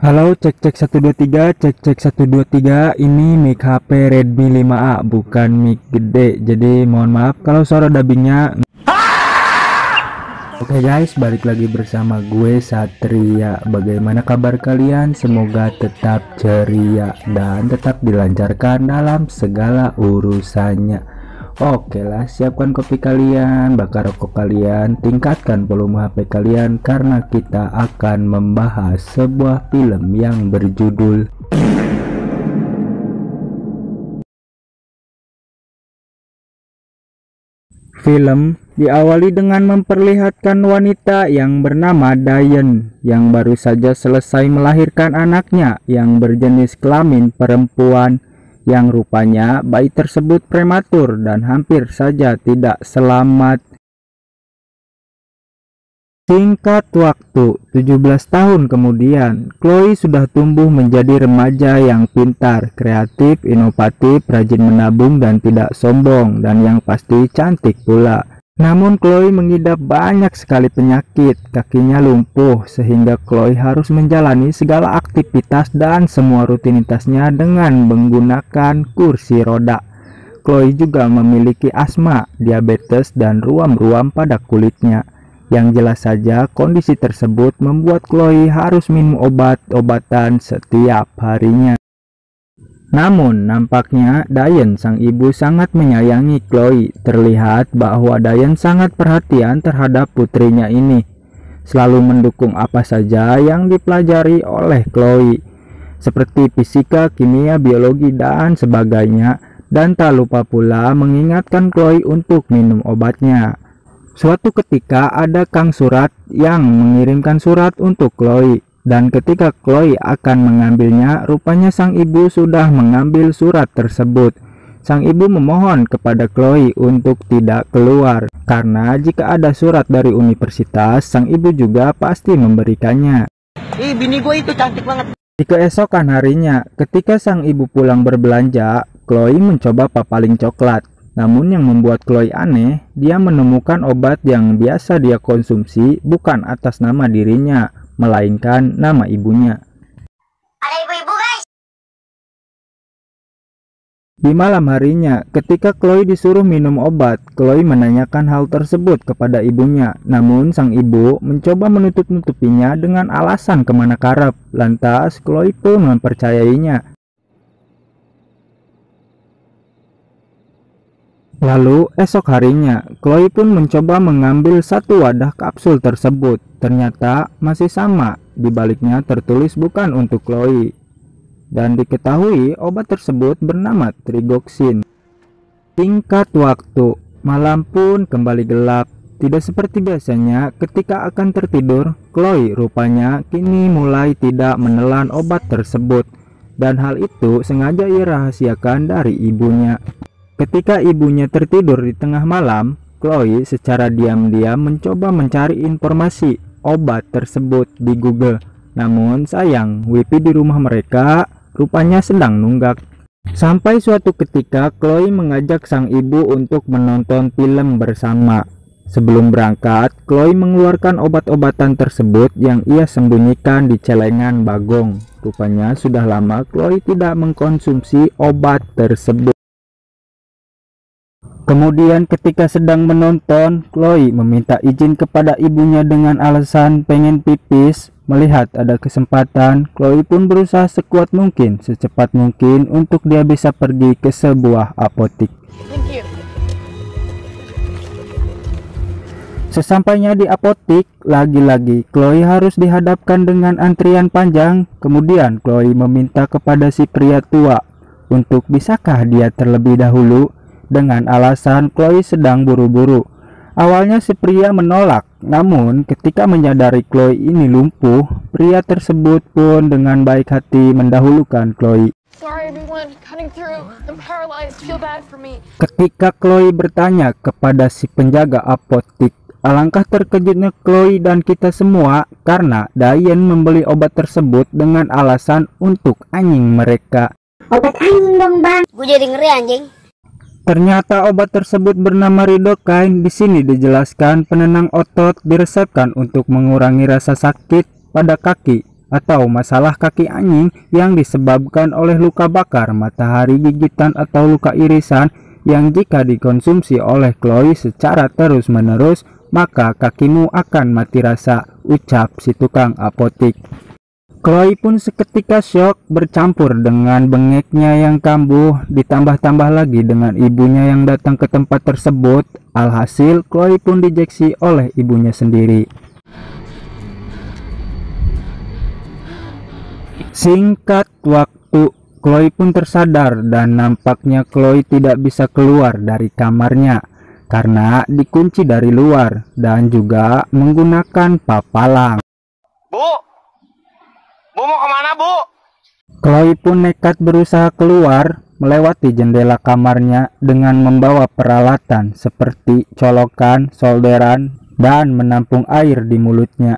Halo, cek cek 123, cek cek 123. Ini mic HP Redmi 5A, bukan mic gede. Jadi mohon maaf kalau suara dubbingnya. Oke guys, balik lagi bersama gue Satria. Bagaimana kabar kalian? Semoga tetap ceria dan tetap dilancarkan dalam segala urusannya. Oke lah, siapkan kopi kalian, bakar rokok kalian, tingkatkan volume HP kalian karena kita akan membahas sebuah film yang berjudul Film diawali dengan memperlihatkan wanita yang bernama Diane yang baru saja selesai melahirkan anaknya yang berjenis kelamin perempuan, yang rupanya bayi tersebut prematur dan hampir saja tidak selamat. Singkat waktu, 17 tahun kemudian, Chloe sudah tumbuh menjadi remaja yang pintar, kreatif, inovatif, rajin menabung dan tidak sombong, dan yang pasti cantik pula. Namun Chloe mengidap banyak sekali penyakit, kakinya lumpuh sehingga Chloe harus menjalani segala aktivitas dan semua rutinitasnya dengan menggunakan kursi roda. Chloe juga memiliki asma, diabetes dan ruam-ruam pada kulitnya. Yang jelas saja kondisi tersebut membuat Chloe harus minum obat-obatan setiap harinya. Namun nampaknya Diane sang ibu sangat menyayangi Chloe. Terlihat bahwa Diane sangat perhatian terhadap putrinya ini, selalu mendukung apa saja yang dipelajari oleh Chloe, seperti fisika, kimia, biologi dan sebagainya, dan tak lupa pula mengingatkan Chloe untuk minum obatnya. Suatu ketika ada Kang Surat yang mengirimkan surat untuk Chloe. Dan ketika Chloe akan mengambilnya, rupanya sang ibu sudah mengambil surat tersebut. Sang ibu memohon kepada Chloe untuk tidak keluar, karena jika ada surat dari universitas, sang ibu juga pasti memberikannya. Bini gue itu cantik banget. Di keesokan harinya, ketika sang ibu pulang berbelanja, Chloe mencoba papaling coklat. Namun yang membuat Chloe aneh, dia menemukan obat yang biasa dia konsumsi bukan atas nama dirinya, melainkan nama ibunya. Ada ibu-ibu guys. Di malam harinya, ketika Chloe disuruh minum obat, Chloe menanyakan hal tersebut kepada ibunya. Namun sang ibu mencoba menutup-nutupinya dengan alasan kemana karep. Lantas Chloe pun mempercayainya. Lalu esok harinya, Chloe pun mencoba mengambil satu wadah kapsul tersebut. Ternyata masih sama, di baliknya tertulis bukan untuk Chloe. Dan diketahui obat tersebut bernama Trigoxin. Singkat waktu, malam pun kembali gelap. Tidak seperti biasanya ketika akan tertidur, Chloe rupanya kini mulai tidak menelan obat tersebut. Dan hal itu sengaja ia rahasiakan dari ibunya. Ketika ibunya tertidur di tengah malam, Chloe secara diam-diam mencoba mencari informasi obat tersebut di Google. Namun sayang, wifi di rumah mereka rupanya sedang nunggak. Sampai suatu ketika Chloe mengajak sang ibu untuk menonton film bersama. Sebelum berangkat, Chloe mengeluarkan obat-obatan tersebut yang ia sembunyikan di celengan bagong. Rupanya sudah lama Chloe tidak mengkonsumsi obat tersebut. Kemudian ketika sedang menonton, Chloe meminta izin kepada ibunya dengan alasan pengen pipis. Melihat ada kesempatan, Chloe pun berusaha sekuat mungkin, secepat mungkin untuk dia bisa pergi ke sebuah apotik. Sesampainya di apotik, lagi-lagi Chloe harus dihadapkan dengan antrian panjang. Kemudian Chloe meminta kepada si pria tua untuk bisakah dia terlebih dahulu, dengan alasan Chloe sedang buru-buru. Awalnya si pria menolak, namun ketika menyadari Chloe ini lumpuh, pria tersebut pun dengan baik hati mendahulukan Chloe. Ketika Chloe bertanya kepada si penjaga apotik, alangkah terkejutnya Chloe dan kita semua karena Diane membeli obat tersebut dengan alasan untuk anjing mereka. Obat anjing dong bang. Gue jadi ngeri anjing. Ternyata obat tersebut bernama Ridokain. Di sini dijelaskan penenang otot diresepkan untuk mengurangi rasa sakit pada kaki atau masalah kaki anjing yang disebabkan oleh luka bakar, matahari gigitan, atau luka irisan yang jika dikonsumsi oleh Chloe secara terus-menerus, maka kakimu akan mati rasa, ucap si tukang apotik. Chloe pun seketika syok bercampur dengan bengeknya yang kambuh, ditambah-tambah lagi dengan ibunya yang datang ke tempat tersebut. Alhasil Chloe pun dijeksi oleh ibunya sendiri. Singkat waktu, Chloe pun tersadar dan nampaknya Chloe tidak bisa keluar dari kamarnya karena dikunci dari luar dan juga menggunakan papalang. Bu mau kemana, Bu? Chloe pun nekat berusaha keluar melewati jendela kamarnya dengan membawa peralatan seperti colokan, solderan, dan menampung air di mulutnya.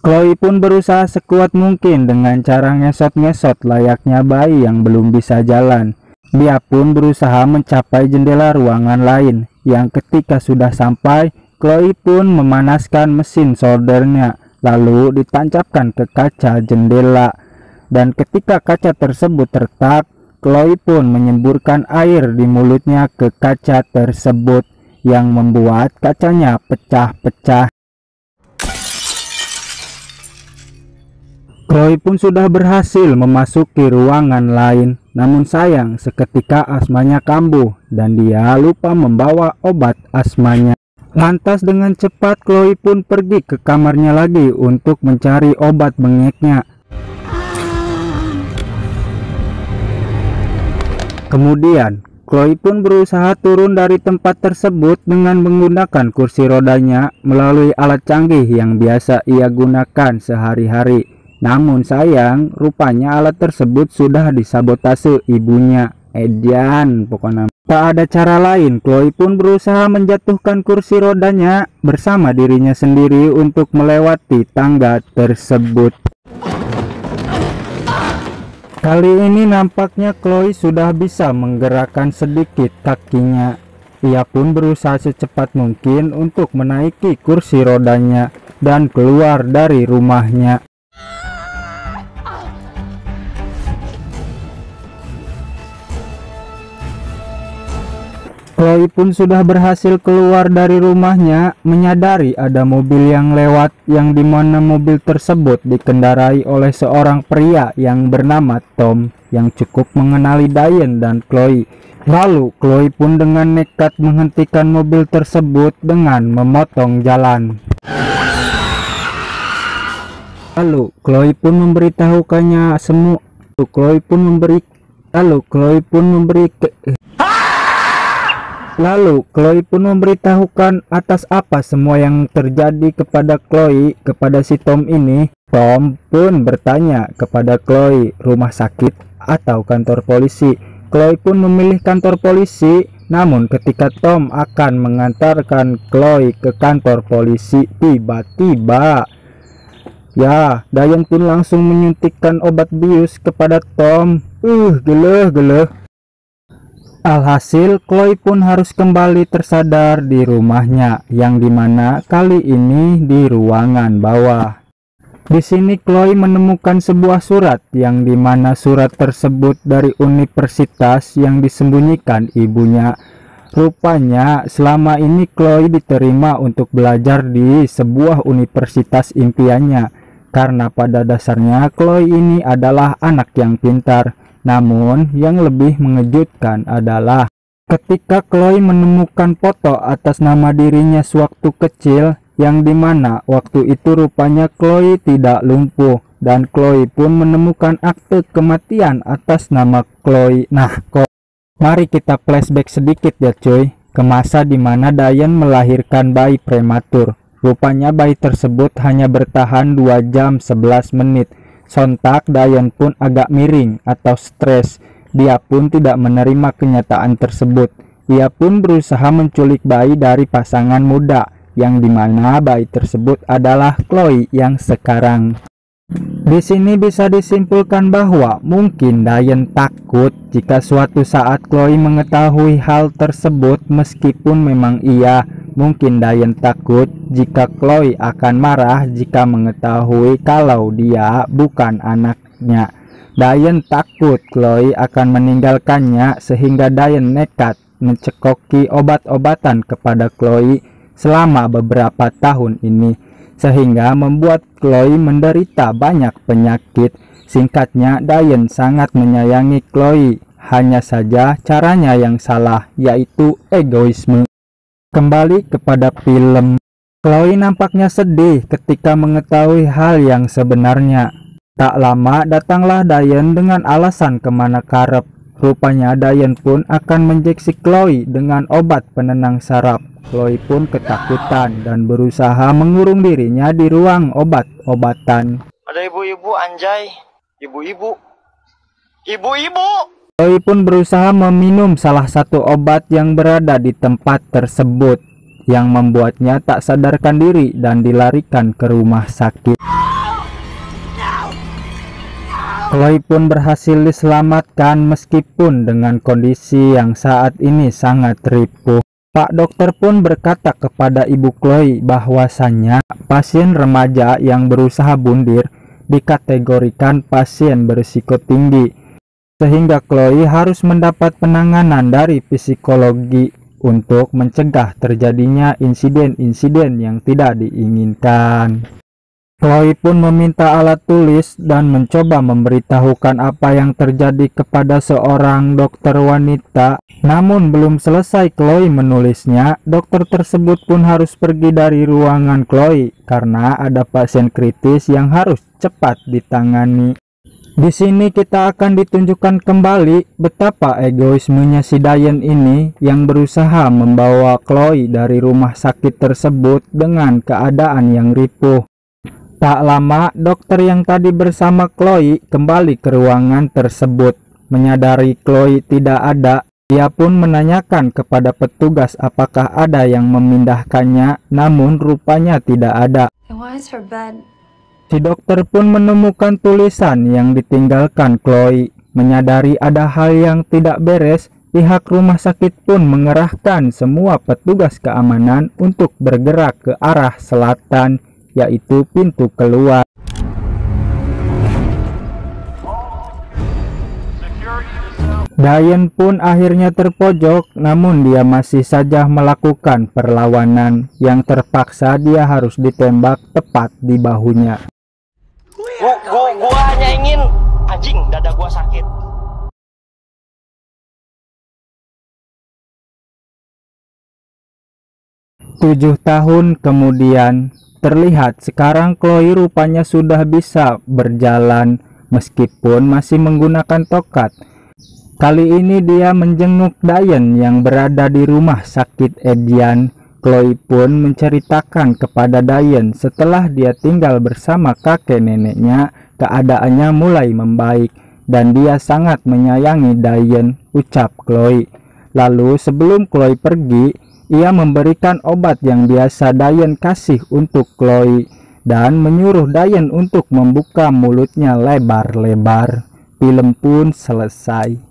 Chloe pun berusaha sekuat mungkin dengan cara ngesot-ngesot layaknya bayi yang belum bisa jalan. Dia pun berusaha mencapai jendela ruangan lain yang ketika sudah sampai, Chloe pun memanaskan mesin soldernya lalu ditancapkan ke kaca jendela, dan ketika kaca tersebut retak, Chloe pun menyemburkan air di mulutnya ke kaca tersebut yang membuat kacanya pecah-pecah. Chloe pun sudah berhasil memasuki ruangan lain, namun sayang seketika asmanya kambuh dan dia lupa membawa obat asmanya. Lantas dengan cepat Chloe pun pergi ke kamarnya lagi untuk mencari obat bengeknya. Kemudian Chloe pun berusaha turun dari tempat tersebut dengan menggunakan kursi rodanya melalui alat canggih yang biasa ia gunakan sehari-hari. Namun sayang, rupanya alat tersebut sudah disabotase ibunya. Edian pokoknya. Tak ada cara lain, Chloe pun berusaha menjatuhkan kursi rodanya bersama dirinya sendiri untuk melewati tangga tersebut. Kali ini nampaknya Chloe sudah bisa menggerakkan sedikit kakinya. Ia pun berusaha secepat mungkin untuk menaiki kursi rodanya dan keluar dari rumahnya. Chloe pun sudah berhasil keluar dari rumahnya, menyadari ada mobil yang lewat yang dimana mobil tersebut dikendarai oleh seorang pria yang bernama Tom yang cukup mengenali Diane dan Chloe. Lalu Chloe pun dengan nekat menghentikan mobil tersebut dengan memotong jalan. Lalu Chloe pun memberitahukannya semua. Lalu Chloe pun memberitahukan atas apa semua yang terjadi kepada Chloe kepada si Tom ini. Tom pun bertanya kepada Chloe, rumah sakit atau kantor polisi. Chloe pun memilih kantor polisi, namun ketika Tom akan mengantarkan Chloe ke kantor polisi, tiba-tiba Diane pun langsung menyuntikkan obat bius kepada Tom. Geleh. Alhasil Chloe pun harus kembali tersadar di rumahnya, yang dimana kali ini di ruangan bawah. Di sini Chloe menemukan sebuah surat, yang dimana surat tersebut dari universitas yang disembunyikan ibunya. Rupanya selama ini Chloe diterima untuk belajar di sebuah universitas impiannya, karena pada dasarnya Chloe ini adalah anak yang pintar. Namun yang lebih mengejutkan adalah ketika Chloe menemukan foto atas nama dirinya sewaktu kecil, yang dimana waktu itu rupanya Chloe tidak lumpuh, dan Chloe pun menemukan akte kematian atas nama Chloe. Mari kita flashback sedikit ya cuy, ke masa dimana Diane melahirkan bayi prematur. Rupanya bayi tersebut hanya bertahan 2 jam 11 menit. Sontak Diane pun agak miring atau stres. Dia pun tidak menerima kenyataan tersebut. Ia pun berusaha menculik bayi dari pasangan muda, yang dimana bayi tersebut adalah Chloe yang sekarang. Di sini bisa disimpulkan bahwa mungkin Diane takut jika suatu saat Chloe mengetahui hal tersebut, meskipun memang ia Mungkin Dayan takut jika Chloe akan marah jika mengetahui kalau dia bukan anaknya. Dayan takut Chloe akan meninggalkannya sehingga Dayan nekat mencekoki obat-obatan kepada Chloe selama beberapa tahun ini, sehingga membuat Chloe menderita banyak penyakit. Singkatnya, Dayan sangat menyayangi Chloe, hanya saja caranya yang salah, yaitu egoisme. Kembali kepada film, Chloe nampaknya sedih ketika mengetahui hal yang sebenarnya. Tak lama datanglah Dayan dengan alasan kemana karep. Rupanya Dayan pun akan menjeksi Chloe dengan obat penenang saraf. Chloe pun ketakutan dan berusaha mengurung dirinya di ruang obat-obatan. Ada ibu-ibu, anjay. Ibu-ibu. Ibu-ibu! Chloe pun berusaha meminum salah satu obat yang berada di tempat tersebut, yang membuatnya tak sadarkan diri dan dilarikan ke rumah sakit. Chloe pun berhasil diselamatkan meskipun dengan kondisi yang saat ini sangat ripuh. Pak dokter pun berkata kepada ibu Chloe bahwasannya pasien remaja yang berusaha bundir dikategorikan pasien berisiko tinggi, sehingga Chloe harus mendapat penanganan dari psikologi untuk mencegah terjadinya insiden-insiden yang tidak diinginkan. Chloe pun meminta alat tulis dan mencoba memberitahukan apa yang terjadi kepada seorang dokter wanita. Namun belum selesai Chloe menulisnya, dokter tersebut pun harus pergi dari ruangan Chloe karena ada pasien kritis yang harus cepat ditangani. Di sini kita akan ditunjukkan kembali betapa egoismenya si Dayan ini yang berusaha membawa Chloe dari rumah sakit tersebut dengan keadaan yang ripuh. Tak lama, dokter yang tadi bersama Chloe kembali ke ruangan tersebut. Menyadari Chloe tidak ada, dia pun menanyakan kepada petugas apakah ada yang memindahkannya, namun rupanya tidak ada. Si dokter pun menemukan tulisan yang ditinggalkan Chloe. Menyadari ada hal yang tidak beres, pihak rumah sakit pun mengerahkan semua petugas keamanan untuk bergerak ke arah selatan, yaitu pintu keluar. Dayan pun akhirnya terpojok, namun dia masih saja melakukan perlawanan. Yang terpaksa dia harus ditembak tepat di bahunya. Gua hanya ingin anjing, dada gua sakit. 7 tahun kemudian, terlihat sekarang Chloe rupanya sudah bisa berjalan meskipun masih menggunakan tokat. Kali ini dia menjenguk Dayan yang berada di rumah sakit Edian. Chloe pun menceritakan kepada Dayan setelah dia tinggal bersama kakek neneknya, keadaannya mulai membaik dan dia sangat menyayangi Dayan, ucap Chloe. Lalu sebelum Chloe pergi, ia memberikan obat yang biasa Dayan kasih untuk Chloe dan menyuruh Dayan untuk membuka mulutnya lebar-lebar. Film pun selesai.